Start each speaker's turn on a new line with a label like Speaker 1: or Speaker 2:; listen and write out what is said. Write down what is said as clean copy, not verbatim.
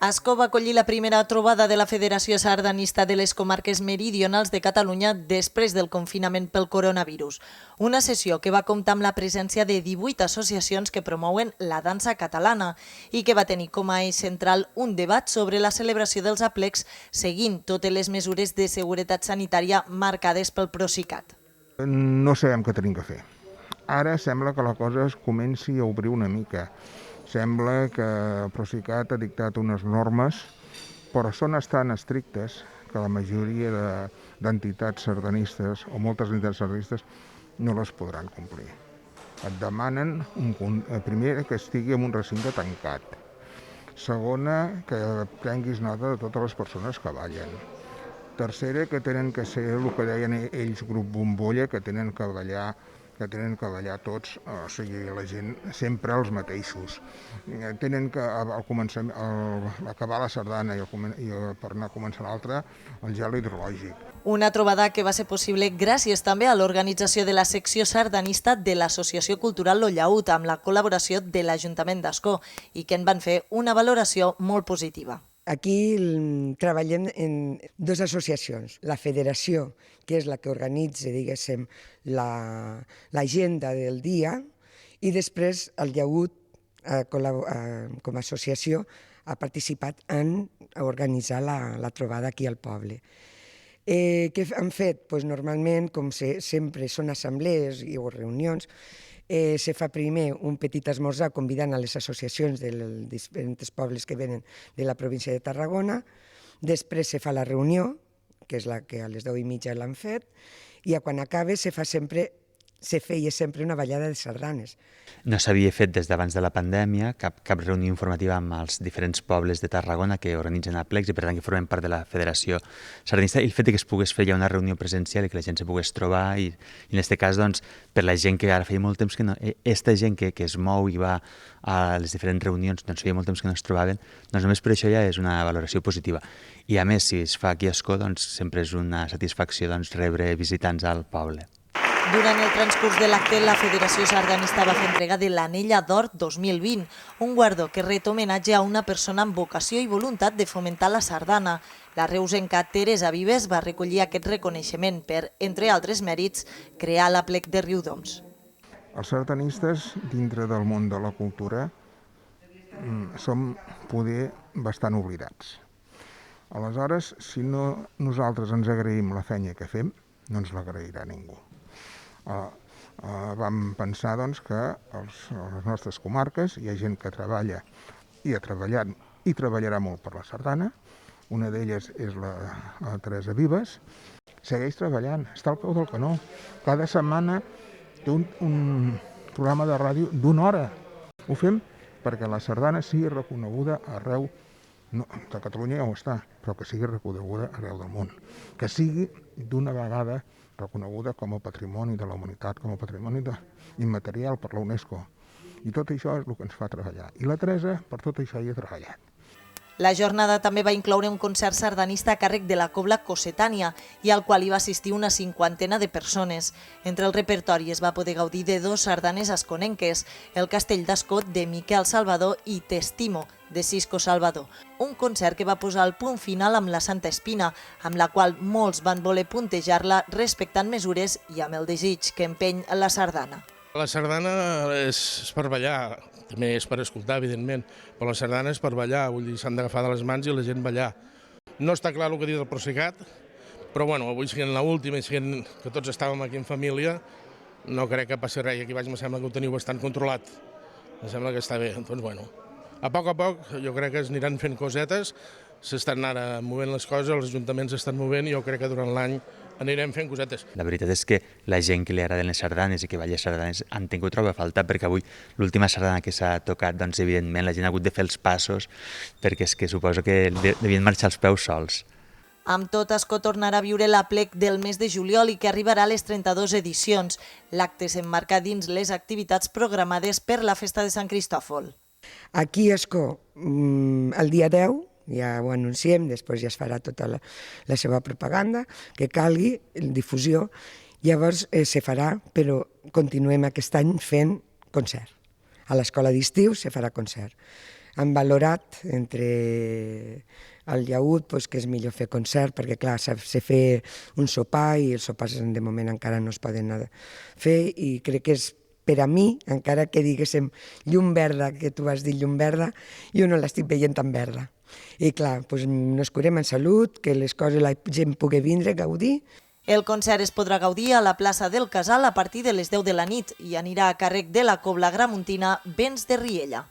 Speaker 1: Ascó va acollir la primera trobada de la Federació Sardanista de les Comarques Meridionals de Catalunya després del confinament pel coronavirus. Una sessió que va comptar amb la presència de 18 associacions que promouen la dansa catalana i que va tenir com a eix central un debat sobre la celebració dels aplecs seguint totes les mesures de seguretat sanitària marcades pel Procicat.
Speaker 2: No sabem què tenim que fer. Ara sembla que la cosa es comenci a obrir una mica. Sembla que el Procicat ha dictat unes normes, però són tan estrictes que la majoria d'entitats sardanistes, o moltes entitats sardanistes, no les podran complir. Et demanen, primer, que estigui en un recinte tancat. Segona, que prenguis nota de totes les persones que ballen. Tercera, que tenen que ser el que deien ells, grup bombolla, que tenen que ballar tots, o sigui, la gent sempre els mateixos. Tenen que, al acabar la sardana i per anar a començar l'altra, el gel hidrològic.
Speaker 1: Una trobada que va ser possible gràcies també a l'organització de la secció sardanista de l'Associació Cultural Lo Llaüt amb la col·laboració de l'Ajuntament d'Ascó i que en van fer una valoració molt positiva.
Speaker 3: Aquí treballem en dues associacions. La federació, que és la que organitza, diguéssim, l'agenda del dia, i després el Llaüt, com a associació, ha participat en organitzar la trobada aquí al poble. Què han fet? Normalment, com sempre són assemblees o reunions, se fa primer un petit esmorzar convidant a les associacions dels diferents pobles que venen de la província de Tarragona, després se fa la reunió, que és la que a les 10:30 l'han fet, i quan acaba se feia sempre una ballada de sardanes.
Speaker 4: No s'havia fet des d'abans de la pandèmia cap reunió informativa amb els diferents pobles de Tarragona que organitzen aplecs i per tant que formen part de la Federació Sardanista, i el fet que es pogués fer ja una reunió presencial i que la gent se pogués trobar i en aquest cas, doncs, per la gent que ara feia molt temps que no, aquesta gent que es mou i va a les diferents reunions, doncs feia molt temps que no es trobaven, doncs només per això ja és una valoració positiva. I a més, si es fa aquí a Ascó, doncs sempre és una satisfacció rebre visitants al poble.
Speaker 1: Durant el transcurs de l'acte, la Federació Sardanista va fer entrega de l'Anella d'Or 2020, un guardó que ret homenatge a una persona amb vocació i voluntat de fomentar la sardana. La reusenca Teresa Vives va recollir aquest reconeixement per, entre altres mèrits, crear l'aplec de Riudoms.
Speaker 2: Els sardanistes, dintre del món de la cultura, som poder bastant oblidats. Aleshores, si no nosaltres ens agraïm la feina que fem, no ens l'agrairà ningú. Vam pensar que a les nostres comarques hi ha gent que treballa i ha treballat i treballarà molt per la sardana. Una d'elles és la Teresa Vives. Segueix treballant, està al peu del canó. Cada setmana té un programa de ràdio d'1 hora. Ho fem perquè la sardana sigui reconeguda arreu. De Catalunya ja ho està, però que sigui reconeguda arreu del món. Que sigui d'una vegada reconeguda com a patrimoni de la humanitat, com a patrimoni immaterial per la UNESCO. I tot això és el que ens fa treballar. I la Teresa, per tot això hi ha treballat.
Speaker 1: La jornada també va incloure un concert sardanista a càrrec de la Cobla Cossetània i al qual hi va assistir una 50 de persones. Entre el repertori es va poder gaudir de 2 sardanes asconenques, el Castell d'Ascó de Miquel Salvador i T'estimo, de Cisco Salvador. Un concert que va posar el punt final amb la Santa Espina, amb la qual molts van voler puntejar-la respectant mesures i amb el desig que empeny la sardana.
Speaker 5: La sardana és per ballar, també és per escoltar, evidentment, però la sardana és per ballar, vull dir, s'han d'agafar de les mans i la gent ballar. No està clar el que ha dit el Procicat, però bueno, avui sent l'última i sent que tots estàvem aquí en família, no crec que passi res. Aquí baix em sembla que ho teniu bastant controlat, em sembla que està bé. Doncs bueno, a poc jo crec que es aniran fent cosetes, s'estan ara movent les coses, els ajuntaments s'estan movent i jo crec que durant l'any anirem fent cosetes.
Speaker 4: La veritat és que la gent que li agraden les sardanes i que balla sardanes han tingut troba a faltar, perquè avui l'última sardana que s'ha tocat, doncs evidentment la gent ha hagut de fer els passos perquè és que suposo que devien marxar els peus sols.
Speaker 1: Amb tot, Ascó tornarà a viure l'aplec del mes de juliol i que arribarà a les 32 edicions. L'acte s'emmarca dins les activitats programades per la Festa de Sant Cristòfol.
Speaker 3: Aquí a Ascó, el dia 10, ja ho anunciem, després ja es farà tota la seva propaganda, que calgui, difusió, llavors se farà, però continuem aquest any fent concert. A l'escola d'estiu se farà concert. han valorat entre el llaüt, que és millor fer concert, perquè clar, s'ha de fer un sopar i els sopars de moment encara no es poden fer, i crec que és per a mi, encara que diguéssim llum verda, que tu vas dir llum verda, jo no l'estic veient tan verda. I clar, nos curem en salut, que les coses la gent pugui vindre, gaudir.
Speaker 1: El concert es podrà gaudir a la plaça del Casal a partir de les 10 de la nit i anirà a càrrec de la Cobla Gramuntina Vents de Riella.